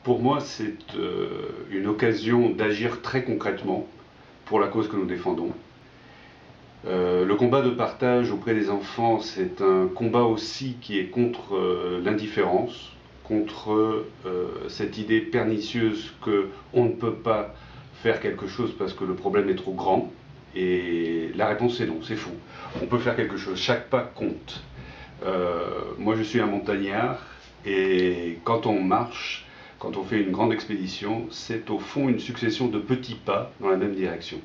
Pour moi, c'est une occasion d'agir très concrètement pour la cause que nous défendons. Le combat de partage auprès des enfants, c'est un combat aussi qui est contre l'indifférence, contre cette idée pernicieuse qu'on ne peut pas faire quelque chose parce que le problème est trop grand. Et la réponse c'est non, c'est faux. On peut faire quelque chose, chaque pas compte. Moi je suis un montagnard et quand on marche, quand on fait une grande expédition, c'est au fond une succession de petits pas dans la même direction.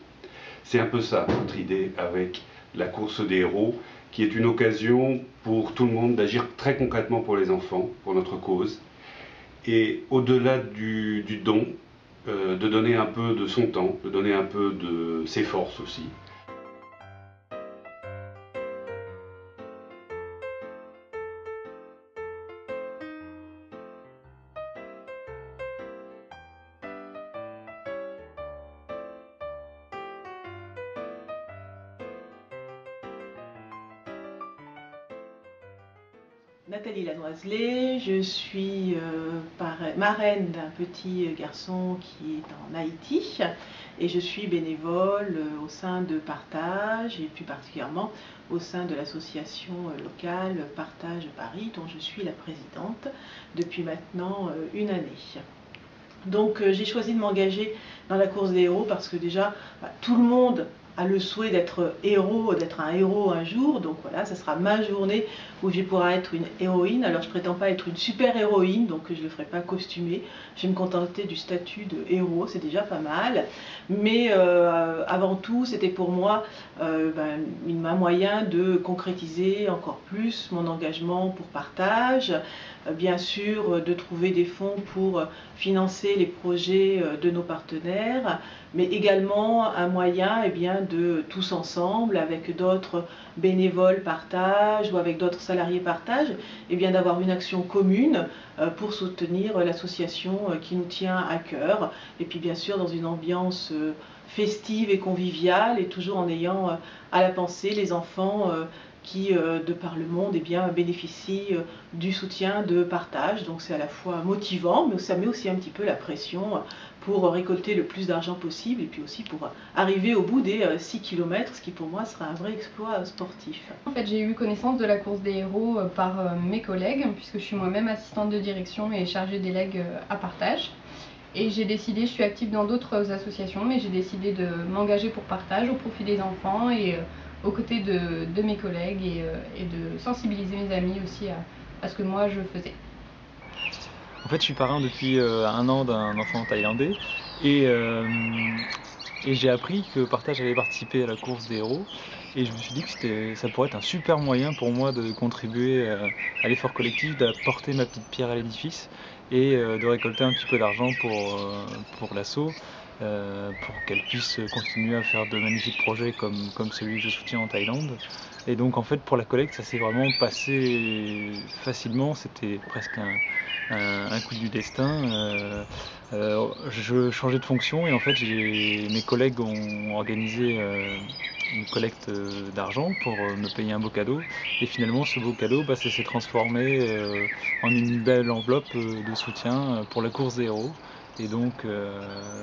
C'est un peu ça notre idée avec la course des héros, qui est une occasion pour tout le monde d'agir très concrètement pour les enfants, pour notre cause, et au-delà du don, de donner un peu de son temps, de donner un peu de ses forces aussi. Nathalie Lanoiselet, je suis marraine d'un petit garçon qui est en Haïti et je suis bénévole au sein de Partage et plus particulièrement au sein de l'association locale Partage Paris dont je suis la présidente depuis maintenant une année. Donc j'ai choisi de m'engager dans la course des héros parce que déjà tout le monde a le souhait d'être héros, d'être un héros un jour. Donc voilà, ça sera ma journée où je pourrai être une héroïne. Alors je prétends pas être une super héroïne, donc je ne le ferai pas costumé. Je vais me contenter du statut de héros, c'est déjà pas mal. Mais avant tout, c'était pour moi un moyen de concrétiser encore plus mon engagement pour Partage. Bien sûr, de trouver des fonds pour financer les projets de nos partenaires, mais également un moyen de tous ensemble, avec d'autres bénévoles Partage ou avec d'autres salariés Partage, d'avoir une action commune pour soutenir l'association qui nous tient à cœur. Et puis bien sûr dans une ambiance festive et conviviale et toujours en ayant à la pensée les enfants qui, de par le monde, bénéficient du soutien de Partage. Donc c'est à la fois motivant, mais ça met aussi un petit peu la pression pour récolter le plus d'argent possible et puis aussi pour arriver au bout des 6 km, ce qui pour moi sera un vrai exploit sportif. En fait, j'ai eu connaissance de la course des héros par mes collègues, puisque je suis moi-même assistante de direction et chargée des legs à Partage. Et je suis active dans d'autres associations, mais j'ai décidé de m'engager pour Partage au profit des enfants et aux côtés de mes collègues et de sensibiliser mes amis aussi à ce que moi je faisais. En fait, je suis parrain depuis un an d'un enfant thaïlandais et j'ai appris que Partage allait participer à la course des héros et je me suis dit que ça pourrait être un super moyen pour moi de contribuer à l'effort collectif, d'apporter ma petite pierre à l'édifice et de récolter un petit peu d'argent pour l'asso, pour qu'elle puisse continuer à faire de magnifiques projets comme celui que je soutiens en Thaïlande. Et donc en fait pour la collecte ça s'est vraiment passé facilement, c'était presque un coup du destin. Je changeais de fonction et en fait mes collègues ont organisé une collecte d'argent pour me payer un beau cadeau et finalement ce beau cadeau ça s'est transformé en une belle enveloppe de soutien pour la course des héros. Et donc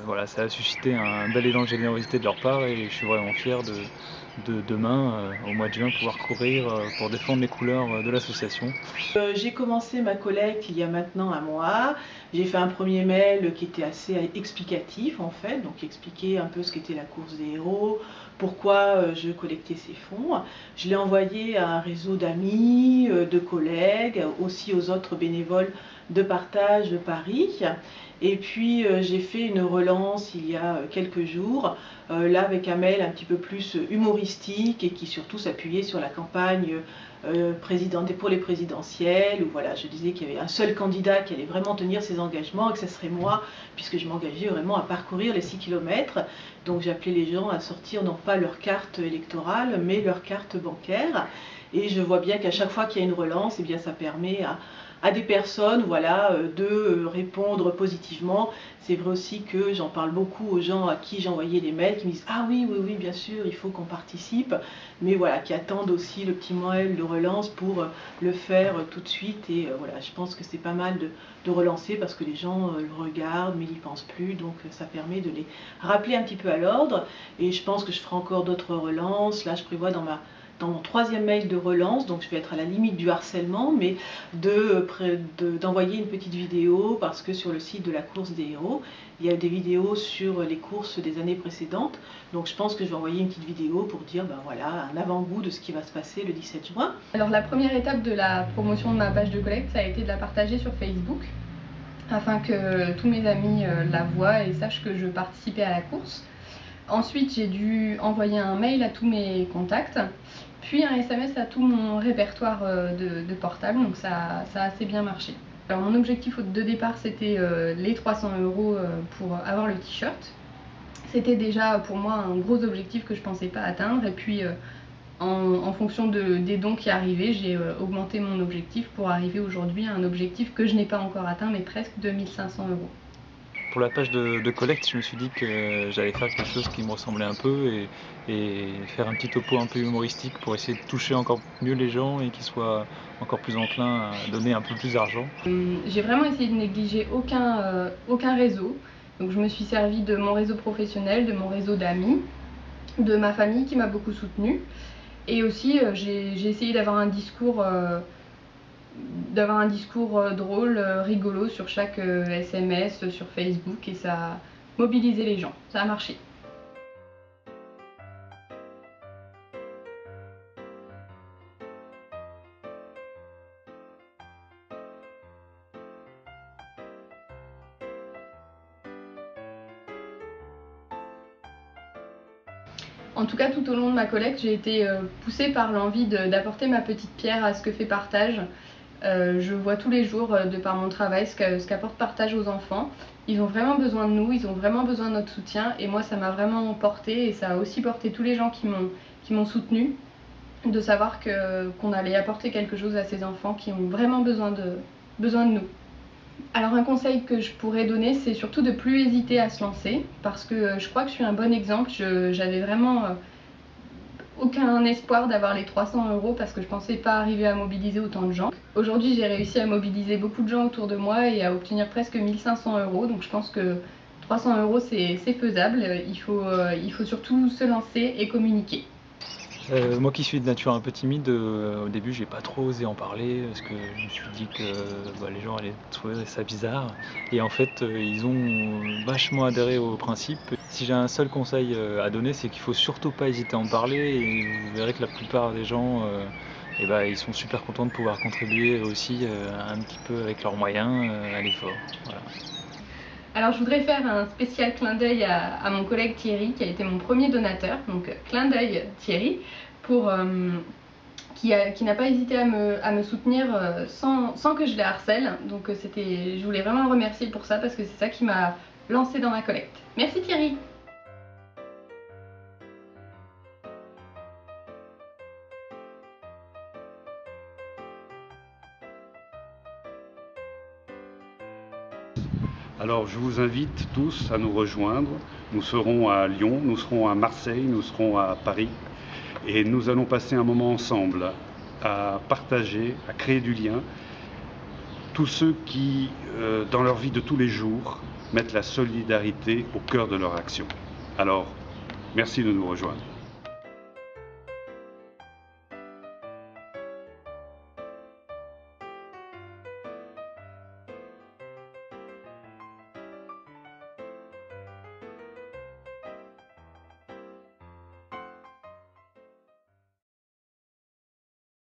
voilà, ça a suscité un bel élan de générosité de leur part et je suis vraiment fier de demain, au mois de juin, pouvoir courir pour défendre les couleurs de l'association. J'ai commencé ma collecte il y a maintenant un mois. J'ai fait un premier mail qui était assez explicatif en fait, donc qui expliquait un peu ce qu'était la course des héros, pourquoi je collectais ces fonds. Je l'ai envoyé à un réseau d'amis, de collègues, aussi aux autres bénévoles de Partage Paris. Et puis j'ai fait une relance il y a quelques jours, là avec un mail un petit peu plus humoristique et qui surtout s'appuyait sur la campagne pour les présidentielles, où voilà, je disais qu'il y avait un seul candidat qui allait vraiment tenir ses engagements et que ce serait moi, puisque je m'engageais vraiment à parcourir les 6 km. Donc j'appelais les gens à sortir non pas leur carte électorale, mais leur carte bancaire. Et je vois bien qu'à chaque fois qu'il y a une relance, eh bien, ça permet à des personnes, voilà, de répondre positivement. C'est vrai aussi que j'en parle beaucoup aux gens à qui j'ai envoyé les mails, qui me disent « Ah oui, oui, oui, bien sûr, il faut qu'on participe », mais voilà, qui attendent aussi le petit mail de relance pour le faire tout de suite. Et voilà, je pense que c'est pas mal de relancer parce que les gens le regardent, mais ils n'y pensent plus, donc ça permet de les rappeler un petit peu à l'ordre. Et je pense que je ferai encore d'autres relances. Là, je prévois dans mon 3e mail de relance, donc je vais être à la limite du harcèlement, mais d'envoyer une petite vidéo, parce que sur le site de la course des héros, il y a des vidéos sur les courses des années précédentes, donc je pense que je vais envoyer une petite vidéo pour dire, ben voilà, un avant-goût de ce qui va se passer le 17 juin. Alors la première étape de la promotion de ma page de collecte, ça a été de la partager sur Facebook, afin que tous mes amis la voient et sachent que je participais à la course. Ensuite, j'ai dû envoyer un mail à tous mes contacts, puis un SMS à tout mon répertoire de portables, donc ça a assez bien marché. Alors mon objectif de départ, c'était les 300 € pour avoir le t-shirt. C'était déjà pour moi un gros objectif que je ne pensais pas atteindre, et puis en fonction des dons qui arrivaient, j'ai augmenté mon objectif pour arriver aujourd'hui à un objectif que je n'ai pas encore atteint, mais presque 2500 €. Pour la page de collecte, je me suis dit que j'allais faire quelque chose qui me ressemblait un peu et faire un petit topo un peu humoristique pour essayer de toucher encore mieux les gens et qu'ils soient encore plus enclins à donner un peu plus d'argent. J'ai vraiment essayé de négliger aucun réseau. Donc je me suis servi de mon réseau professionnel, de mon réseau d'amis, de ma famille qui m'a beaucoup soutenue. Et aussi j'ai essayé d'avoir un discours drôle, rigolo sur chaque SMS, sur Facebook, et ça a mobilisé les gens, ça a marché. En tout cas, tout au long de ma collecte, j'ai été poussée par l'envie d'apporter ma petite pierre à ce que fait Partage. Je vois tous les jours, de par mon travail, ce qu'apporte Partage aux enfants. Ils ont vraiment besoin de nous, ils ont vraiment besoin de notre soutien, et moi ça m'a vraiment porté, et ça a aussi porté tous les gens qui m'ont soutenue, de savoir qu'on allait apporter quelque chose à ces enfants qui ont vraiment besoin de nous. Alors un conseil que je pourrais donner, c'est surtout de ne plus hésiter à se lancer, parce que je crois que je suis un bon exemple. J'avais vraiment aucun espoir d'avoir les 300 € parce que je ne pensais pas arriver à mobiliser autant de gens. Aujourd'hui, j'ai réussi à mobiliser beaucoup de gens autour de moi et à obtenir presque 1500 €, donc je pense que 300 € c'est faisable. Il faut surtout se lancer et communiquer. Moi qui suis de nature un peu timide, au début j'ai pas trop osé en parler parce que je me suis dit que les gens allaient trouver ça bizarre, et en fait ils ont vachement adhéré au principe. Si j'ai un seul conseil à donner, c'est qu'il faut surtout pas hésiter à en parler, et vous verrez que la plupart des gens ils sont super contents de pouvoir contribuer aussi un petit peu avec leurs moyens à l'effort. Voilà. Alors je voudrais faire un spécial clin d'œil à mon collègue Thierry, qui a été mon premier donateur, donc clin d'œil Thierry, qui n'a pas hésité à me soutenir sans que je les harcèle. Donc je voulais vraiment le remercier pour ça, parce que c'est ça qui m'a lancé dans ma collecte. Merci Thierry. Alors je vous invite tous à nous rejoindre. Nous serons à Lyon, nous serons à Marseille, nous serons à Paris, et nous allons passer un moment ensemble à partager, à créer du lien. Tous ceux qui, dans leur vie de tous les jours, mettent la solidarité au cœur de leur action. Alors, merci de nous rejoindre.